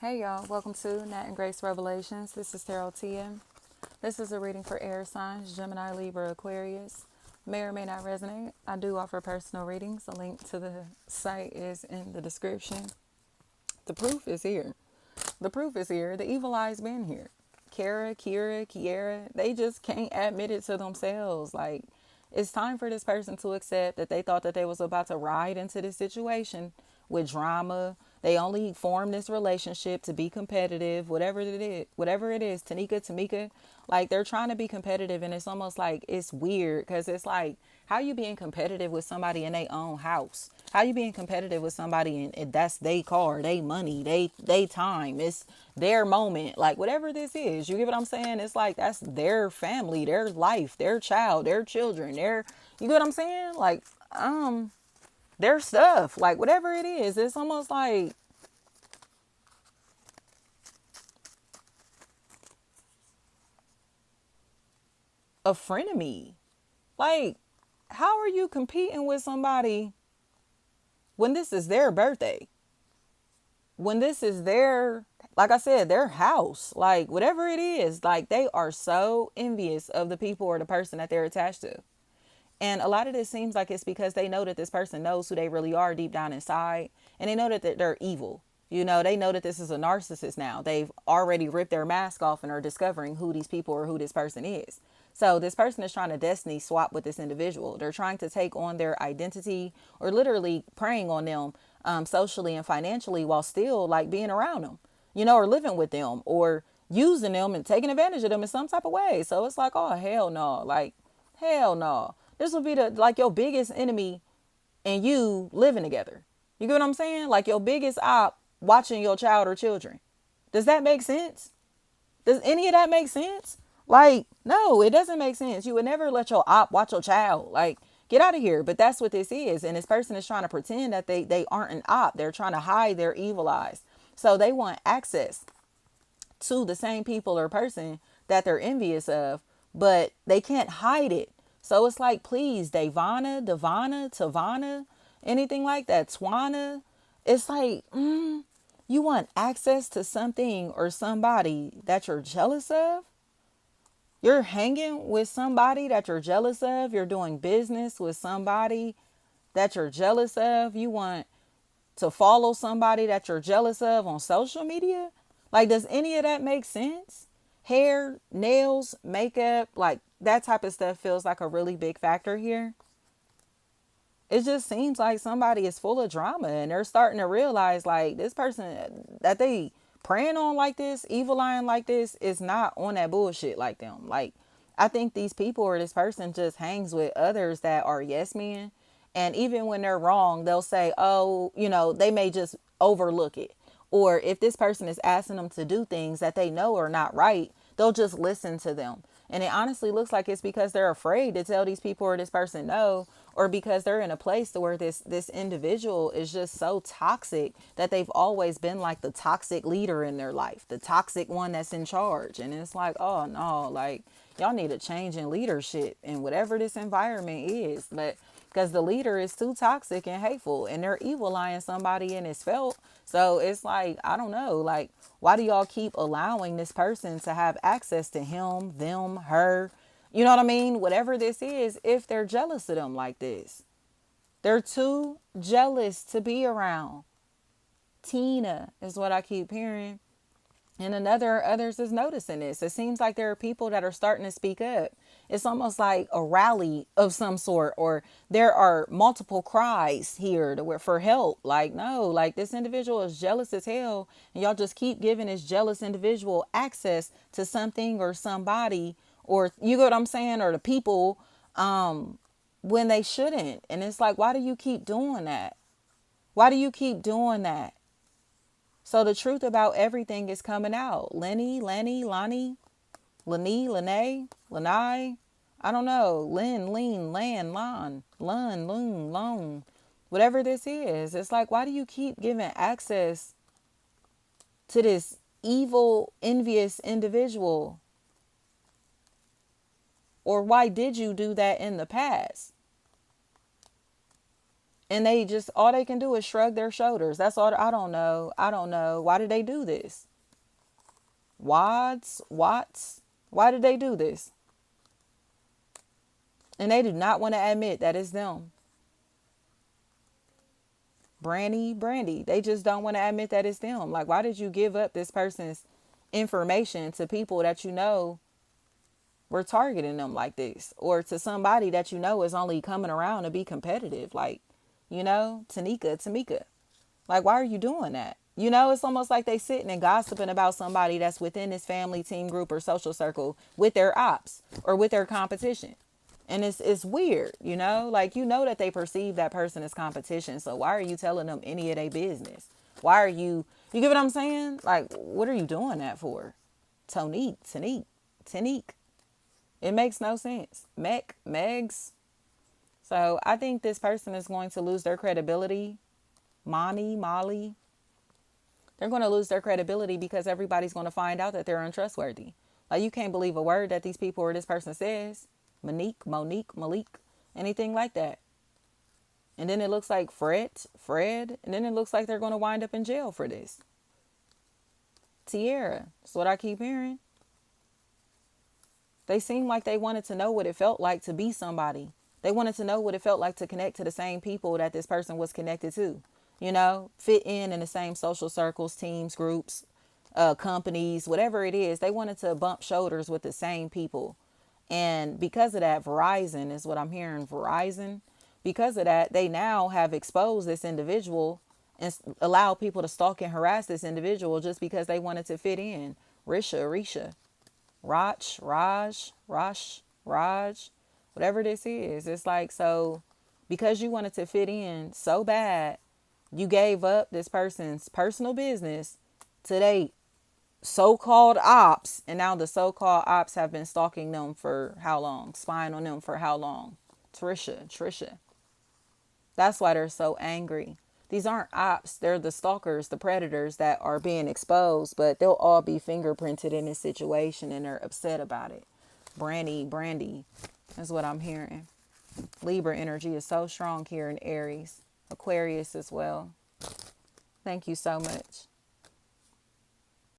Hey y'all, welcome to Nat and Grace Revelations. This is Tarot Tia. This is a reading for air signs, Gemini, Libra, Aquarius. May or may not resonate. I do offer personal readings. A link to the site is in the description. The proof is here. The proof is here. The evil eye's been here. Kira, Kiera, they just can't admit it to themselves. Like, it's time for this person to accept that they thought that they was about to ride into this situation with drama. They only formed this relationship to be competitive, whatever it is, Tanika, Tamika, like they're trying to be competitive, and it's almost like it's weird because it's like, how you being competitive with somebody in their own house? How you being competitive with somebody and that's they car, they money, they time, it's their moment, like whatever this is, you get what I'm saying? It's like that's their family, their life, their child, their children, their, you get what I'm saying? Like, their stuff, like whatever it is, it's almost like a frenemy. Like, how are you competing with somebody when this is their birthday? When this is their, like I said, their house, like whatever it is, like they are so envious of the people or the person that they're attached to. And a lot of this seems like it's because they know that this person knows who they really are deep down inside. And they know that they're evil. You know, they know that this is a narcissist now. They've already ripped their mask off and are discovering who these people or who this person is. So this person is trying to destiny swap with this individual. They're trying to take on their identity or literally preying on them socially and financially while still like being around them, you know, or living with them or using them and taking advantage of them in some type of way. So it's like, oh, hell no. Like, hell no. This would be the like your biggest enemy and you living together. You get what I'm saying? Like your biggest op watching your child or children. Does that make sense? Does any of that make sense? Like, no, it doesn't make sense. You would never let your op watch your child. Like, get out of here. But that's what this is. And this person is trying to pretend that they aren't an op. They're trying to hide their evil eyes. So they want access to the same people or person that they're envious of, but they can't hide it. So it's like, please, Devana, Tavana, anything like that, Twana. It's like, you want access to something or somebody that you're jealous of? You're hanging with somebody that you're jealous of. You're doing business with somebody that you're jealous of. You want to follow somebody that you're jealous of on social media? Like, does any of that make sense? Hair, nails, makeup, like that type of stuff feels like a really big factor here. It just seems like somebody is full of drama and they're starting to realize like this person that they preying on like this, evil eyeing like this, is not on that bullshit like them. Like, I think these people or this person just hangs with others that are yes men. And even when they're wrong, they'll say, oh, you know, they may just overlook it. Or if this person is asking them to do things that they know are not right, they'll just listen to them. And it honestly looks like it's because they're afraid to tell these people or this person no, or because they're in a place to where this individual is just so toxic that they've always been like the toxic leader in their life, the toxic one that's in charge. And it's like, oh no, like y'all need a change in leadership in whatever this environment is. But because the leader is too toxic and hateful and they're evil eyeing somebody and it's felt. So it's like, I don't know, like, why do y'all keep allowing this person to have access to him, them, her? You know what I mean? Whatever this is, if they're jealous of them like this, they're too jealous to be around. Tina is what I keep hearing. And another others is noticing this. It seems like there are people that are starting to speak up. It's almost like a rally of some sort, or there are multiple cries here for help. Like, no, like this individual is jealous as hell, and y'all just keep giving this jealous individual access to something or somebody, or you get what I'm saying, or the people, when they shouldn't. And it's like, why do you keep doing that? Why do you keep doing that? So the truth about everything is coming out. Lenny, Lonnie, Lanai. I don't know. Lean, Lan, Lun, Loon, Loan. Whatever this is. It's like, why do you keep giving access to this evil, envious individual? Or why did you do that in the past? And they just, all they can do is shrug their shoulders. That's all. I don't know. I don't know. Why did they do this? Watts. Why did they do this? And they do not want to admit that it's them. Brandy. They just don't want to admit that it's them. Like, why did you give up this person's information to people that you know were targeting them like this? Or to somebody that you know is only coming around to be competitive? Like, Tamika. Like, why are you doing that? It's almost like they sitting and gossiping about somebody that's within this family, team, group, or social circle with their ops or with their competition. And it's weird, like, that they perceive that person as competition. So why are you telling them any of their business? Why are you get what I'm saying? Like, what are you doing that for? Tanique. It makes no sense. Megs. So I think this person is going to lose their credibility. Molly. They're going to lose their credibility because everybody's going to find out that they're untrustworthy. Like, you can't believe a word that these people or this person says. Monique, Malik, anything like that. And then it looks like Fred, and then it looks like they're going to wind up in jail for this. Tierra, that's what I keep hearing. They seem like they wanted to know what it felt like to be somebody. They wanted to know what it felt like to connect to the same people that this person was connected to. Fit in the same social circles, teams, groups, companies, whatever it is. They wanted to bump shoulders with the same people. And because of that, Verizon is what I'm hearing. Verizon. Because of that, they now have exposed this individual and allow people to stalk and harass this individual just because they wanted to fit in. Risha, Raj, whatever this is. It's like, so because you wanted to fit in so bad, you gave up this person's personal business to they so-called ops, and now the so-called ops have been stalking them for how long? Spying on them for how long? Trisha. That's why they're so angry. These aren't ops. They're the stalkers, the predators that are being exposed, but they'll all be fingerprinted in this situation and they're upset about it. Brandy. That's what I'm hearing. Libra energy is so strong here in Aries. Aquarius as well. Thank you so much.